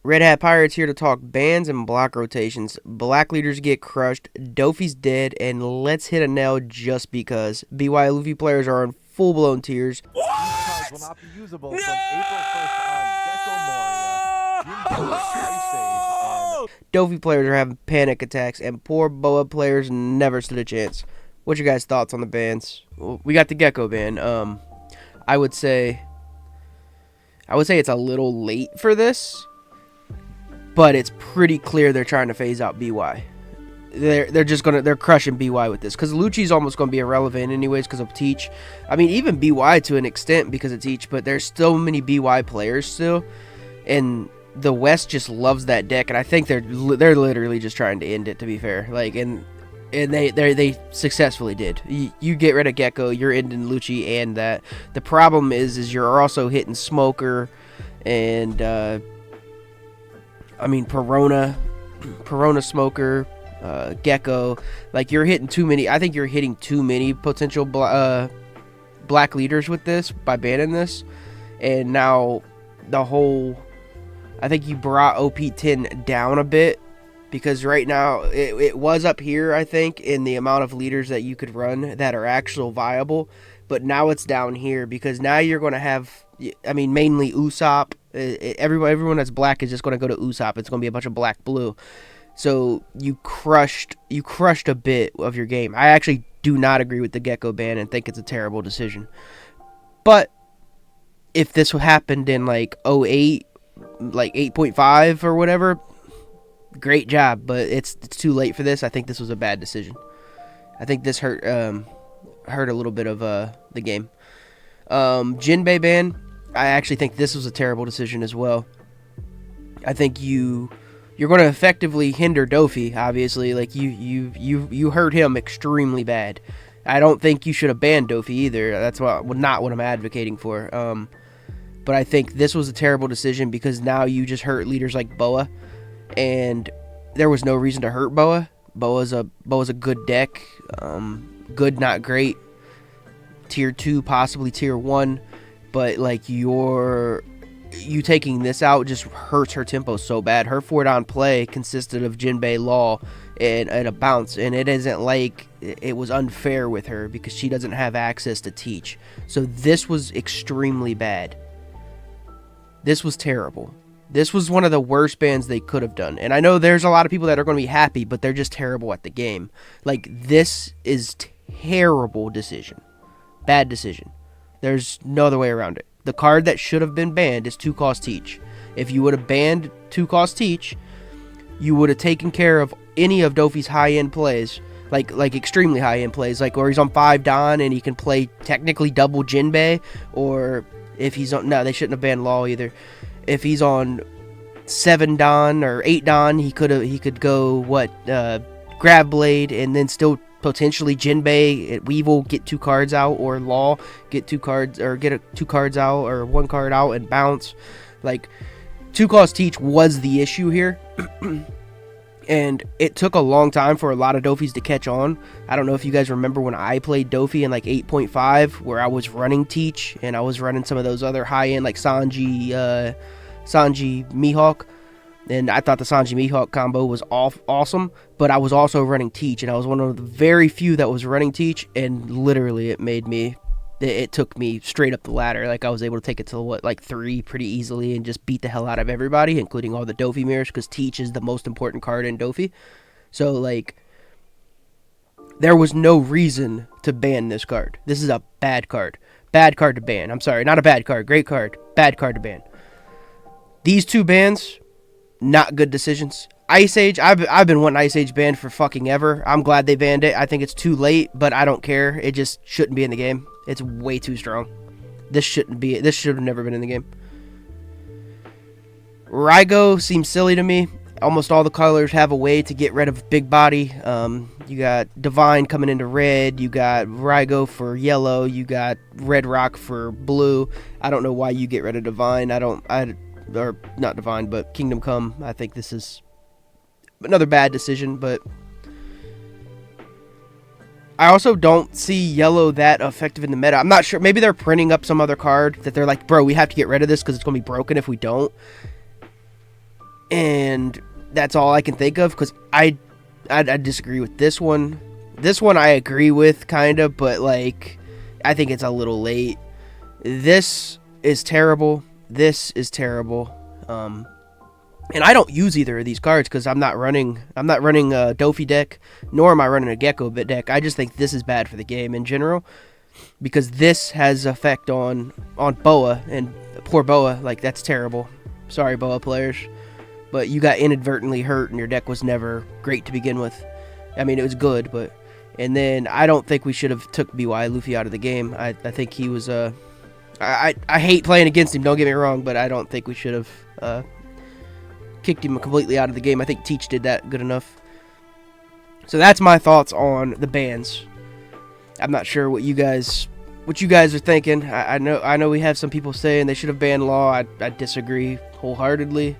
Red Hat Pirates here to talk bans and block rotations. Black leaders get crushed, Dofi's dead, and let's hit a nail just because. BY Luffy players are on full blown tears. These cards will not be usable from April 1st on Gecko Moria, Jinbei, Ice Age, and Dofi players are having panic attacks, and poor Boa players never stood a chance. What's your guys' thoughts on the bans? Well, we got the Gecko ban. I would say it's a little late for this, but it's pretty clear they're trying to phase out BY. They're crushing BY with this because Lucci's almost gonna be irrelevant anyways because of Teach. I mean, even BY to an extent because of Teach, but there's so many BY players still, and the West just loves that deck, and I think they're literally just trying to end it. To be fair, and they successfully did. You get rid of Gecko, you're ending Lucci, and that. The problem is you're also hitting Smoker, and Perona Smoker. Gecko, like you're hitting too many. I think you're hitting too many potential black leaders with this by banning this, and now I think you brought OP10 down a bit because right now it was up here I think in the amount of leaders that you could run that are actual viable, but now it's down here because now you're going to have mainly Usopp. Everyone that's black is just going to go to Usopp. It's going to be a bunch of black blue. So you crushed a bit of your game. I actually do not agree with the Gecko ban and think it's a terrible decision. But if this happened in like '08, like 8.5 or whatever, great job. But it's too late for this. I think this was a bad decision. I think this hurt a little bit of the game. Jinbei ban. I actually think this was a terrible decision as well. I think you're going to effectively hinder Dofi, obviously. Like, you hurt him extremely bad. I don't think you should have banned Dofi either. That's not what I'm advocating for. But I think this was a terrible decision because now you just hurt leaders like Boa. And there was no reason to hurt Boa. Boa's a good deck. Good, not great. Tier 2, possibly Tier 1. But, like, you taking this out just hurts her tempo so bad. Her 4-down play consisted of Jinbei, Law, and a bounce, and it isn't like it was unfair with her because she doesn't have access to Teach. So this was extremely bad. This was terrible. This was one of the worst bans they could have done. And I know there's a lot of people that are going to be happy, but they're just terrible at the game. Like, this is terrible decision. Bad decision. There's no other way around it. The card that should have been banned is 2-cost Teach. If you would have banned 2-cost Teach, you would have taken care of any of Dofi's high-end plays, like extremely high-end plays, like where he's on 5 Don and he can play technically double Jinbei, or if he's on... No, they shouldn't have banned Law either. If he's on 7 Don or 8 Don, he could go, Grab Blade, and then still... potentially Jinbei, Weevil get 2 cards out, or Law get 2 cards, or get 2 cards out, or 1 card out and bounce. Like, 2-cost Teach was the issue here. And it took a long time for a lot of Dofis to catch on. I don't know if you guys remember when I played Dofi in like 8.5, where I was running Teach, and I was running some of those other high-end like Sanji Mihawk. And I thought the Sanji Mihawk combo was awesome, but I was also running Teach, and I was one of the very few that was running Teach, and literally it took me straight up the ladder. Like, I was able to take it to 3 pretty easily and just beat the hell out of everybody, including all the Dofi mirrors, because Teach is the most important card in Dofi. So, like, there was no reason to ban this card. This is a bad card. Bad card to ban. I'm sorry, not a bad card. Great card. Bad card to ban. These 2 bans... not good decisions. Ice Age, I've been wanting Ice Age banned for fucking ever. I'm glad they banned it. I think it's too late, but I don't care. It just shouldn't be in the game. It's way too strong. This should have never been in the game. Raigo seems silly to me. Almost all the colors have a way to get rid of big body. You got Divine coming into red. You got Raigo for yellow. You got Red Rock for blue. I don't know why you get rid of Divine. Or not Divine, but Kingdom Come. I think this is another bad decision, but I also don't see yellow that effective in the meta. I'm not sure. Maybe they're printing up some other card that they're like, bro, we have to get rid of this because it's going to be broken if we don't. And that's all I can think of, because I disagree with this one. This one I agree with, kind of, but, like, I think it's a little late. This is terrible. This is terrible. And I don't use either of these cards because I'm not running a Dofi deck, nor am I running a Gecko deck. I just think this is bad for the game in general, because this has effect on Boa, and poor Boa. Like, that's terrible. Sorry, Boa players, but you got inadvertently hurt, and your deck was never great to begin with. I mean, it was good, but. And then I don't think we should have took BY Luffy out of the game. I think he was I hate playing against him, don't get me wrong, but I don't think we should have kicked him completely out of the game. I think Teach did that good enough. So that's my thoughts on the bans. I'm not sure what you guys are thinking. I know we have some people saying they should have banned Law. I disagree wholeheartedly.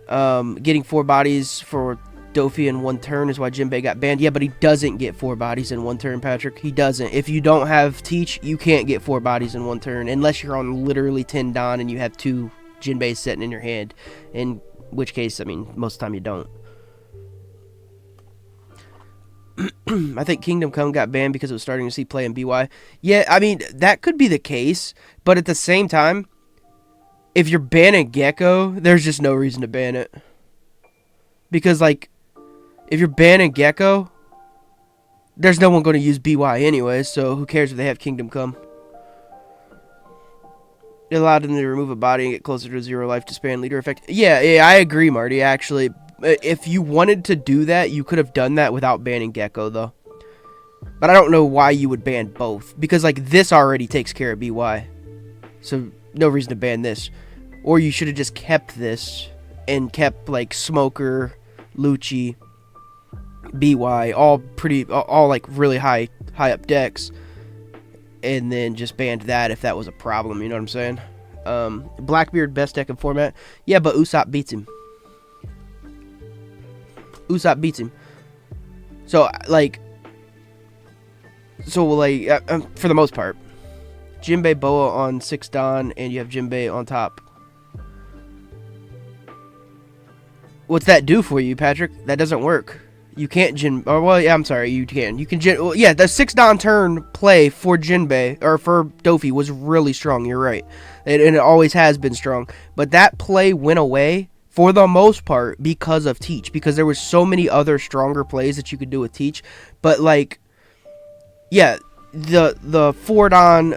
Getting 4 bodies for Dofi in 1 turn is why Jinbei got banned. Yeah, but he doesn't get 4 bodies in 1 turn, Patrick. He doesn't. If you don't have Teach, you can't get 4 bodies in 1 turn unless you're on literally 10 Don and you have 2 Jinbeis sitting in your hand. In which case, I mean, most of the time you don't. I think Kingdom Come got banned because it was starting to see play in BY. Yeah, I mean, that could be the case, but at the same time, if you're banning Gecko, there's just no reason to ban it. Because, like, if you're banning Gecko, there's no one going to use BY anyway, so who cares if they have Kingdom Come? It allowed them to remove a body and get closer to 0 life to span leader effect. Yeah, I agree, Marty, actually. If you wanted to do that, you could have done that without banning Gecko, though. But I don't know why you would ban both. Because, like, this already takes care of BY. So, no reason to ban this. Or you should have just kept this and kept, like, Smoker, Lucci, BY, all like really high up decks, and then just banned that if that was a problem. You know what I'm saying? Blackbeard best deck in format. Yeah, but Usopp beats him. So like for the most part, Jinbei Boa on 6 Don, and you have Jinbei on top. What's that do for you, Patrick? That doesn't work. You can't I'm sorry, you can. You can the 6 Don turn play for Jinbei, or for Dofi, was really strong, you're right. And it always has been strong. But that play went away, for the most part, because of Teach. Because there was so many other stronger plays that you could do with Teach. But, like, yeah, the 4 Don,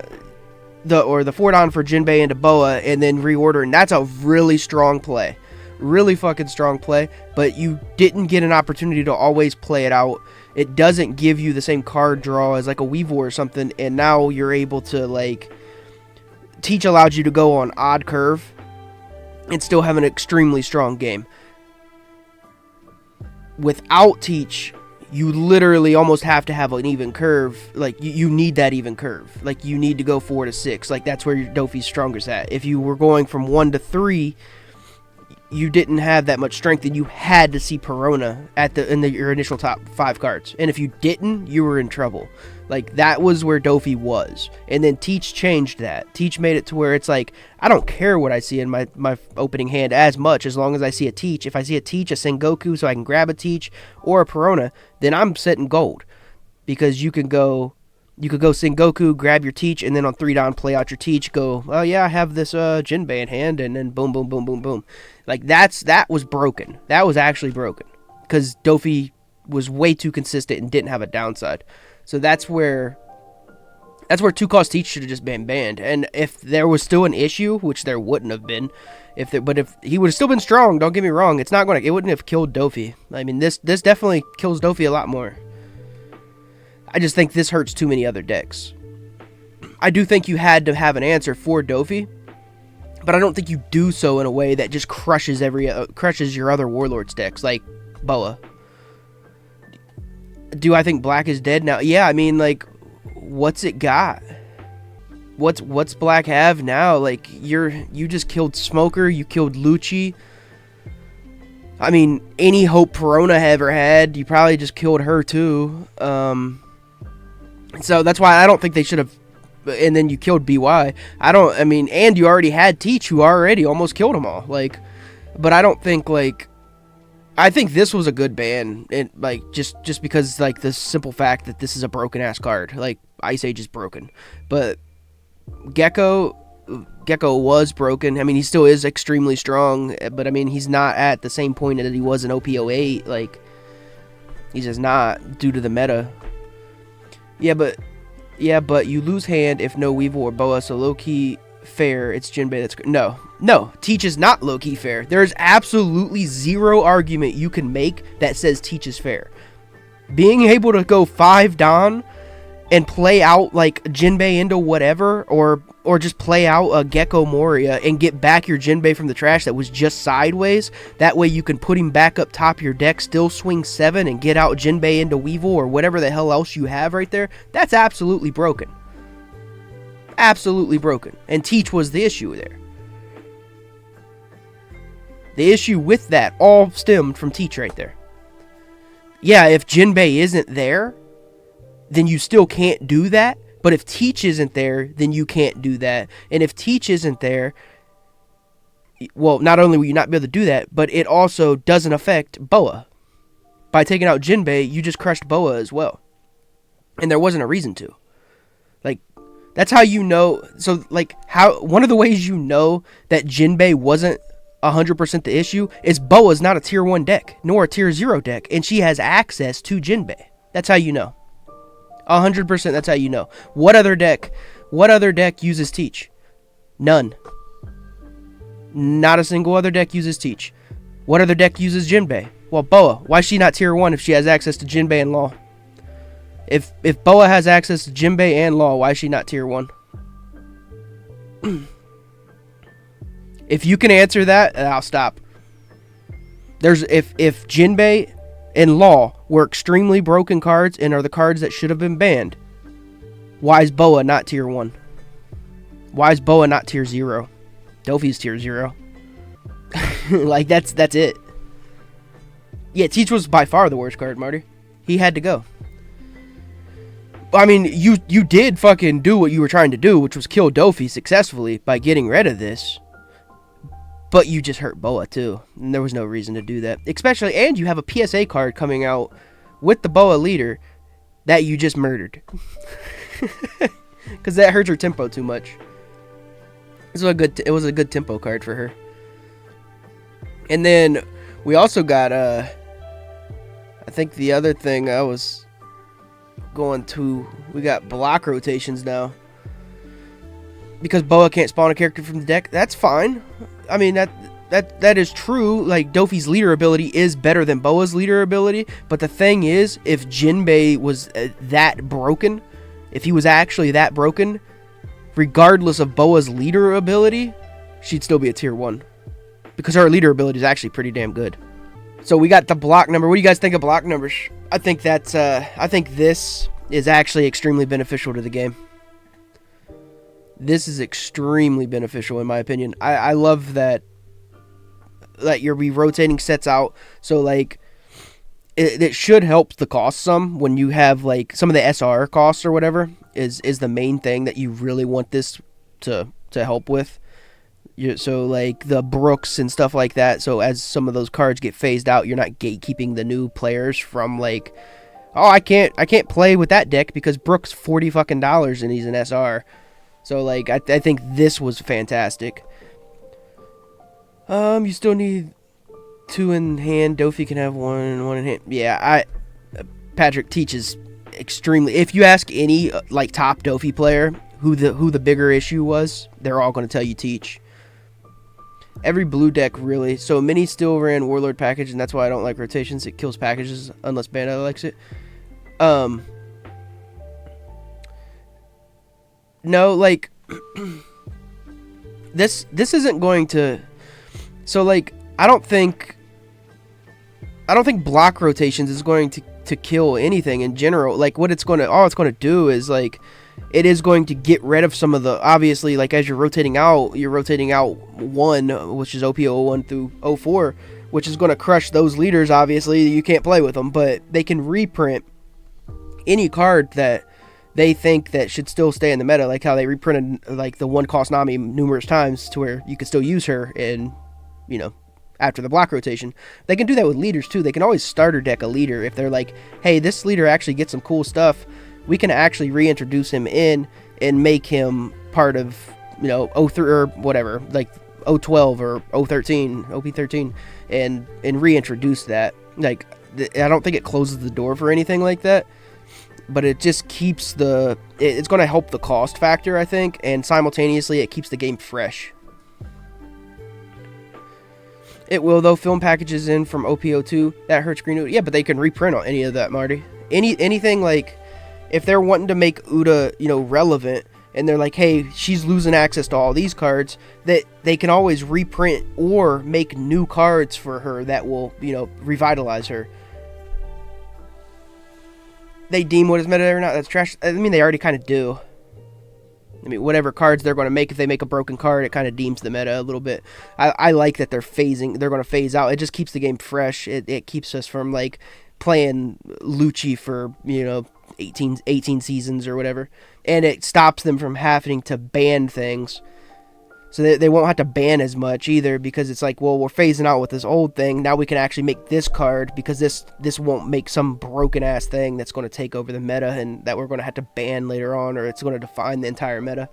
the 4 Don for Jinbei into Boa, and then reordering, that's a really strong play. Really fucking strong play, but you didn't get an opportunity to always play it out. It doesn't give you the same card draw as like a Weevil or something, and now you're able to, like, Teach allowed you to go on odd curve and still have an extremely strong game. Without Teach, you literally almost have to have an even curve. Like, you need that even curve. Like, you need to go 4 to 6. Like, that's where your Dofi's strongest at. If you were going from 1 to 3, you didn't have that much strength, and you had to see Perona in your initial top 5 cards. And if you didn't, you were in trouble. Like, that was where Dofi was. And then Teach changed that. Teach made it to where it's like, I don't care what I see in my opening hand as much, as long as I see a Teach. If I see a Teach, a Sengoku, so I can grab a Teach, or a Perona, then I'm sitting gold. Because you could go Sengoku, grab your Teach, and then on 3 Don play out your Teach, go, oh yeah, I have this Jinbei in hand, and then boom, boom, boom, boom, boom. Like, that was broken. That was actually broken. Because Dofi was way too consistent and didn't have a downside. So that's where 2-cost Teach should have just been banned. And if there was still an issue, which there wouldn't have been, if he would have still been strong, don't get me wrong, it wouldn't have killed Dofi. I mean, this definitely kills Dofi a lot more. I just think this hurts too many other decks. I do think you had to have an answer for Dofi, but I don't think you do so in a way that just crushes your other Warlords decks, like Boa. Do I think Black is dead now? Yeah, I mean, like, what's it got? What's Black have now? Like, you just killed Smoker, you killed Lucci. I mean, any hope Perona ever had, you probably just killed her too. So that's why I don't think they should have. And then you killed BY. And you already had Teach, who already almost killed them all. Like, But I don't think, like, I think this was a good ban, and like just because, like, the simple fact that this is a broken ass card. Like, Ice Age is broken, but Gecko was broken. I mean, he still is extremely strong, but I mean, he's not at the same point that he was in OP08. Like, he's just not, due to the meta. Yeah, but you lose hand if no Weevil or Boa, so low-key fair, it's Jinbei that's... No, Teach is not low-key fair. There's absolutely zero argument you can make that says Teach is fair. Being able to go 5 Don and play out, like, Jinbei into whatever, or just play out a Gecko Moria and get back your Jinbei from the trash that was just sideways. That way you can put him back up top of your deck, still swing 7, and get out Jinbei into Weevil or whatever the hell else you have right there. That's absolutely broken. Absolutely broken. And Teach was the issue there. The issue with that all stemmed from Teach right there. Yeah, if Jinbei isn't there, then you still can't do that. But if Teach isn't there, then you can't do that. And if Teach isn't there, well, not only will you not be able to do that, but it also doesn't affect Boa. By taking out Jinbei, you just crushed Boa as well. And there wasn't a reason to. Like, that's how you know. So, like, one of the ways you know that Jinbei wasn't 100% the issue is Boa's not a tier 1 deck, nor a tier 0 deck, and she has access to Jinbei. That's how you know. 100%, that's how you know. What other deck uses Teach? None. Not a single other deck uses Teach. What other deck uses Jinbei? Well, Boa. Why is she not tier 1 if she has access to Jinbei and Law? If Boa has access to Jinbei and Law, why is she not tier 1? If you can answer that, I'll stop. If Jinbei and Law were extremely broken cards and are the cards that should have been banned, why is Boa not tier 1? Why is Boa not tier 0? Dofi's tier 0. Like, that's it. Yeah, Teach was by far the worst card, Marty. He had to go. I mean, you did fucking do what you were trying to do, which was kill Dofi successfully by getting rid of this. But you just hurt Boa too, and there was no reason to do that. Especially, and you have a PSA card coming out with the Boa leader that you just murdered. Because that hurts her tempo too much. It was a good tempo card for her. And then we also got, I think the other thing I was going to, we got block rotations now. Because Boa can't spawn a character from the deck, that's fine. I mean, that is true. Like, Dofi's leader ability is better than Boa's leader ability. But the thing is, if Jinbei was that broken, if he was actually that broken, regardless of Boa's leader ability, she'd still be a tier 1. Because her leader ability is actually pretty damn good. So we got the block number. What do you guys think of block numbers? I think this is actually extremely beneficial to the game. This is extremely beneficial in my opinion. I love that you're rotating sets out. So, like, it should help the cost some when you have, like, some of the SR costs or whatever is the main thing that you really want this to help with. So, like, the Brooks and stuff like that. So as some of those cards get phased out, you're not gatekeeping the new players from, like, oh, I can't play with that deck because Brooks $40 fucking and he's an SR. So, like, I think this was fantastic. You still need 2 in hand. Dofi can have 1 in hand. Yeah, Patrick teaches extremely. If you ask any like top Dofi player who the bigger issue was, they're all going to tell you Teach. Every blue deck really. So Mini still ran Warlord package, and that's why I don't like rotations. It kills packages unless Bandai likes it. No, like, this isn't going to, so, like, I don't think block rotations is going to kill anything in general. Like, what all it's going to do is, like, it is going to get rid of some of the, obviously, like, as you're rotating out 1, which is OP01 through 04, which is going to crush those leaders. Obviously, you can't play with them, but they can reprint any card that they think that should still stay in the meta, like how they reprinted, like, the 1 cost Nami numerous times to where you could still use her and, you know, after the block rotation. They can do that with leaders too. They can always starter deck a leader if they're like, hey, this leader actually gets some cool stuff. We can actually reintroduce him in and make him part of, 03 or whatever, like 012 or 013, OP13, and reintroduce that. Like, I don't think it closes the door for anything like that, but it just keeps it's going to help the cost factor, I think, and simultaneously it keeps the game fresh. It will, though. Film packages in from OP02, that hurts Green Uda. Yeah, but they can reprint on any of that, Marty. Anything, like, if they're wanting to make Uda, relevant, and they're like, hey, she's losing access to all these cards, that they can always reprint or make new cards for her that will, revitalize her. They deem what is meta or not, that's trash. I mean, they already kind of do. I mean, whatever cards they're going to make, if they make a broken card, it kind of deems the meta a little bit. I like that they're going to phase out. It just keeps the game fresh. It keeps us from, like, playing Lucci for, 18 seasons or whatever. And it stops them from having to ban things. So they won't have to ban as much either, because it's like, well, we're phasing out with this old thing. Now we can actually make this card, because this won't make some broken ass thing that's going to take over the meta and that we're going to have to ban later on, or it's going to define the entire meta.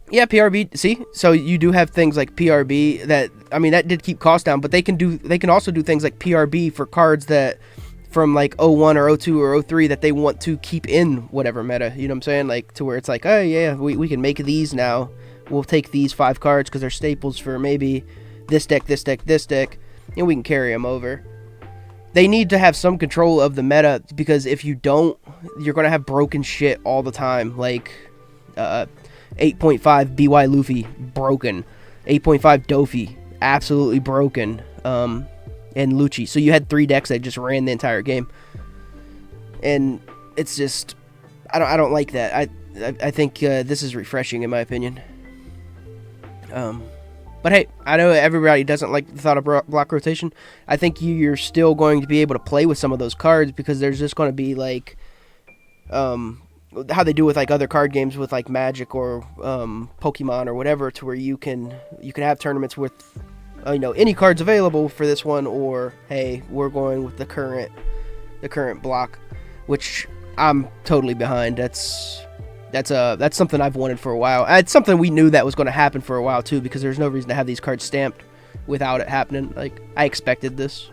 Yeah, PRB. See, so you do have things like PRB that, I mean, that did keep costs down, but they can also do things like PRB for cards that from like 01 or 02 or 03 that they want to keep in whatever meta, you know what I'm saying? Like, to where it's like, oh yeah, we can make these now. We'll take these 5 cards because they're staples for maybe this deck, this deck, this deck, and we can carry them over. They need to have some control of the meta, because if you don't, you're going to have broken shit all the time. Like, 8.5 BY Luffy, broken. 8.5 Dofi, absolutely broken. And Lucci. So you had 3 decks that just ran the entire game. And it's just, I don't like that. I think this is refreshing in my opinion. But hey, I know everybody doesn't like the thought of block rotation. I think you're still going to be able to play with some of those cards, because there's just going to be like how they do with like other card games with like Magic or Pokemon or whatever, to where you can have tournaments with any cards available for this one, or hey, we're going with the current block, which I'm totally behind. That's something I've wanted for a while. It's something we knew that was going to happen for a while too, because there's no reason to have these cards stamped without it happening. Like, I expected this.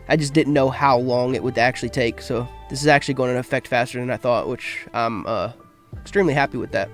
I just didn't know how long it would actually take. So this is actually going to affect faster than I thought, which I'm extremely happy with that.